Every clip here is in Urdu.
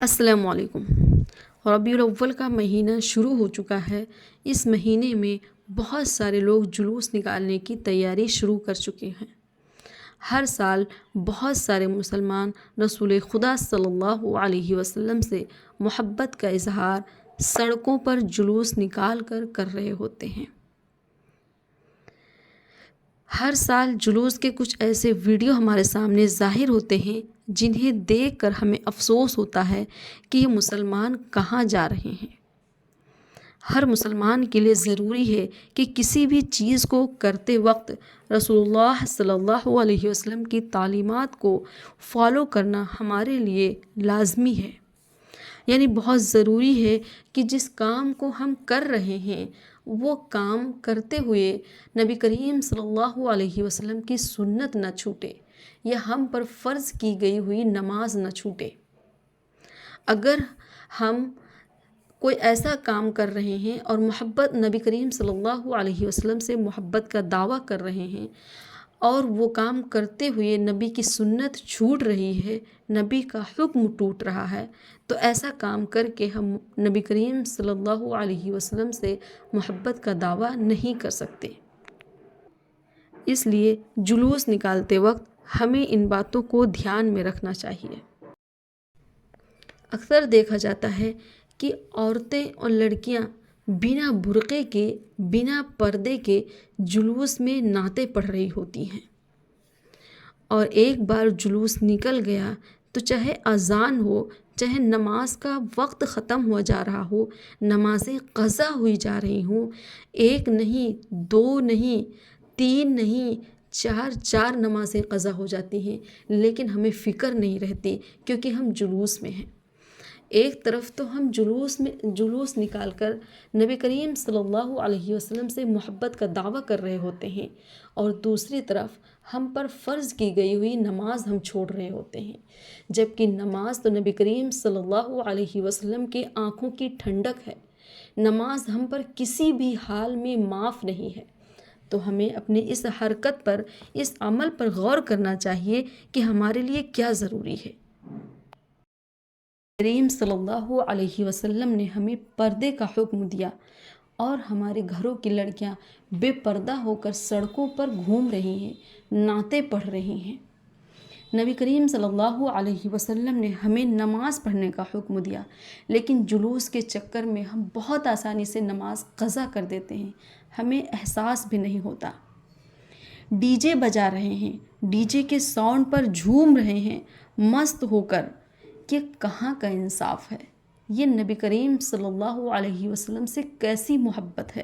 السلام علیکم۔ ربیع الاول کا مہینہ شروع ہو چکا ہے۔ اس مہینے میں بہت سارے لوگ جلوس نکالنے کی تیاری شروع کر چکے ہیں۔ ہر سال بہت سارے مسلمان رسول خدا صلی اللہ علیہ وسلم سے محبت کا اظہار سڑکوں پر جلوس نکال کر رہے ہوتے ہیں۔ ہر سال جلوس کے کچھ ایسے ویڈیو ہمارے سامنے ظاہر ہوتے ہیں جنہیں دیکھ کر ہمیں افسوس ہوتا ہے کہ یہ مسلمان کہاں جا رہے ہیں۔ ہر مسلمان کے لیے ضروری ہے کہ کسی بھی چیز کو کرتے وقت رسول اللہ صلی اللہ علیہ وسلم کی تعلیمات کو فالو کرنا ہمارے لیے لازمی ہے۔ یعنی بہت ضروری ہے کہ جس کام کو ہم کر رہے ہیں وہ کام کرتے ہوئے نبی کریم صلی اللہ علیہ وسلم کی سنت نہ چھوٹے یا ہم پر فرض کی گئی ہوئی نماز نہ چھوٹے۔ اگر ہم کوئی ایسا کام کر رہے ہیں اور نبی کریم صلی اللہ علیہ وسلم سے محبت کا دعویٰ کر رہے ہیں اور وہ کام کرتے ہوئے نبی کی سنت چھوٹ رہی ہے، نبی کا حکم ٹوٹ رہا ہے، تو ایسا کام کر کے ہم نبی کریم صلی اللہ علیہ وسلم سے محبت کا دعویٰ نہیں کر سکتے۔ اس لیے جلوس نکالتے وقت ہمیں ان باتوں کو دھیان میں رکھنا چاہیے۔ اکثر دیکھا جاتا ہے کہ عورتیں اور لڑکیاں بنا برقعے کے، بنا پردے کے جلوس میں نعتیں پڑھ رہی ہوتی ہیں، اور ایک بار جلوس نکل گیا تو چاہے اذان ہو، چاہے نماز کا وقت ختم ہوا جا رہا ہو، نمازیں قضا ہوئی جا رہی ہوں، ایک نہیں، دو نہیں، تین نہیں، چار نمازیں قضا ہو جاتی ہیں، لیکن ہمیں فکر نہیں رہتی کیونکہ ہم جلوس میں ہیں۔ ایک طرف تو ہم جلوس نکال کر نبی کریم صلی اللہ علیہ وسلم سے محبت کا دعویٰ کر رہے ہوتے ہیں، اور دوسری طرف ہم پر فرض کی گئی ہوئی نماز ہم چھوڑ رہے ہوتے ہیں، جبکہ نماز تو نبی کریم صلی اللہ علیہ وسلم کی آنکھوں کی ٹھنڈک ہے۔ نماز ہم پر کسی بھی حال میں معاف نہیں ہے۔ تو ہمیں اپنے اس حرکت پر، اس عمل پر غور کرنا چاہیے کہ ہمارے لیے کیا ضروری ہے۔ کریم صلی اللہ علیہ وسلم نے ہمیں پردے کا حکم دیا، اور ہمارے گھروں کی لڑکیاں بے پردہ ہو کر سڑکوں پر گھوم رہی ہیں، نعتیں پڑھ رہی ہیں۔ نبی کریم صلی اللہ علیہ وسلم نے ہمیں نماز پڑھنے کا حکم دیا، لیکن جلوس کے چکر میں ہم بہت آسانی سے نماز قضا کر دیتے ہیں، ہمیں احساس بھی نہیں ہوتا۔ ڈی جے بجا رہے ہیں، ڈی جے کے ساؤنڈ پر جھوم رہے ہیں مست ہو کر، یہ کہاں کا انصاف ہے؟ یہ نبی کریم صلی اللہ علیہ وسلم سے کیسی محبت ہے؟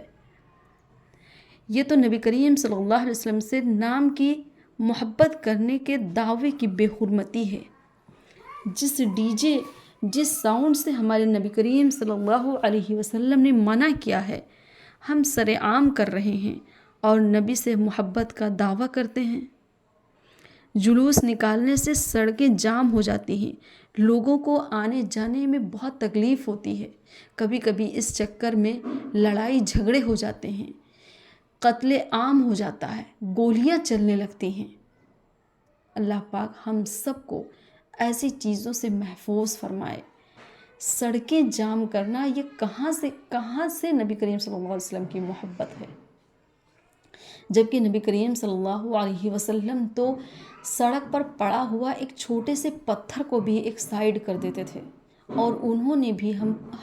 یہ تو نبی کریم صلی اللہ علیہ وسلم سے نام کی محبت کرنے کے دعوے کی بے حرمتی ہے۔ جس ڈی جے، جس ساؤنڈ سے ہمارے نبی کریم صلی اللہ علیہ وسلم نے منع کیا ہے، ہم سر عام کر رہے ہیں اور نبی سے محبت کا دعویٰ کرتے ہیں۔ جلوس نکالنے سے سڑکیں جام ہو جاتی ہیں، لوگوں کو آنے جانے میں بہت تکلیف ہوتی ہے، کبھی کبھی اس چکر میں لڑائی جھگڑے ہو جاتے ہیں، قتل عام ہو جاتا ہے، گولیاں چلنے لگتی ہیں۔ اللہ پاک ہم سب کو ایسی چیزوں سے محفوظ فرمائے۔ سڑکیں جام کرنا یہ کہاں سے نبی کریم صلی اللہ علیہ وسلم کی محبت ہے؟ جبکہ نبی کریم صلی اللہ علیہ وسلم تو سڑک پر پڑا ہوا ایک چھوٹے سے پتھر کو بھی ایک سائیڈ کر دیتے تھے، اور انہوں نے بھی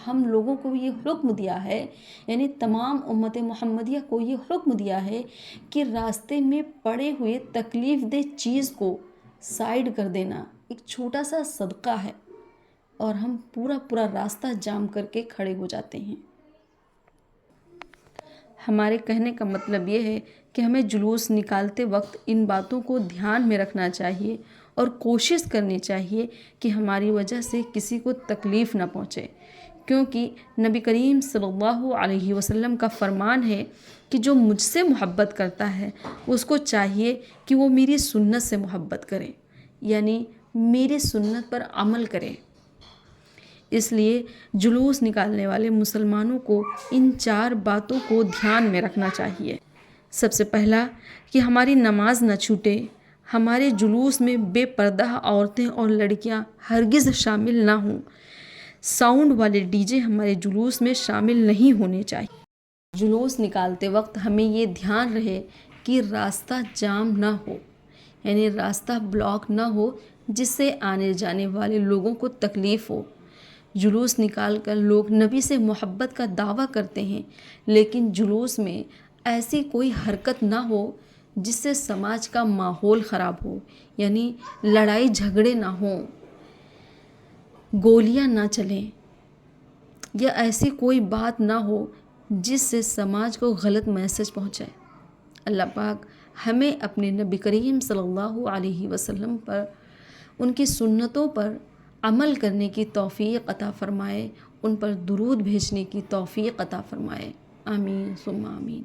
ہم لوگوں کو یہ حکم دیا ہے، یعنی تمام امت محمدیہ کو یہ حکم دیا ہے کہ راستے میں پڑے ہوئے تکلیف دہ چیز کو سائیڈ کر دینا ایک چھوٹا سا صدقہ ہے، اور ہم پورا راستہ جام کر کے کھڑے ہو جاتے ہیں۔ ہمارے کہنے کا مطلب یہ ہے کہ ہمیں جلوس نکالتے وقت ان باتوں کو دھیان میں رکھنا چاہیے اور کوشش کرنی چاہیے کہ ہماری وجہ سے کسی کو تکلیف نہ پہنچے، کیونکہ نبی کریم صلی اللہ علیہ وسلم کا فرمان ہے کہ جو مجھ سے محبت کرتا ہے اس کو چاہیے کہ وہ میری سنت سے محبت کرے، یعنی میری سنت پر عمل کرے۔ اس لیے جلوس نکالنے والے مسلمانوں کو ان 4 باتوں کو دھیان میں رکھنا چاہیے۔ سب سے پہلا کہ ہماری نماز نہ چھوٹے، ہمارے جلوس میں بے پردہ عورتیں اور لڑکیاں ہرگز شامل نہ ہوں، ساؤنڈ والے ڈی جے ہمارے جلوس میں شامل نہیں ہونے چاہیے۔ جلوس نکالتے وقت ہمیں یہ دھیان رہے کہ راستہ جام نہ ہو، یعنی راستہ بلاک نہ ہو جس سے آنے جانے والے لوگوں کو تکلیف ہو۔ جلوس نکال کر لوگ نبی سے محبت کا دعویٰ کرتے ہیں، لیکن جلوس میں ایسی کوئی حرکت نہ ہو جس سے سماج کا ماحول خراب ہو، یعنی لڑائی جھگڑے نہ ہوں، گولیاں نہ چلیں، یا ایسی کوئی بات نہ ہو جس سے سماج کو غلط میسج پہنچائے۔ اللہ پاک ہمیں اپنے نبی کریم صلی اللہ علیہ وسلم پر، ان کی سنتوں پر عمل کرنے کی توفیق عطا فرمائے، ان پر درود بھیجنے کی توفیق عطا فرمائے۔ آمین ثم آمین۔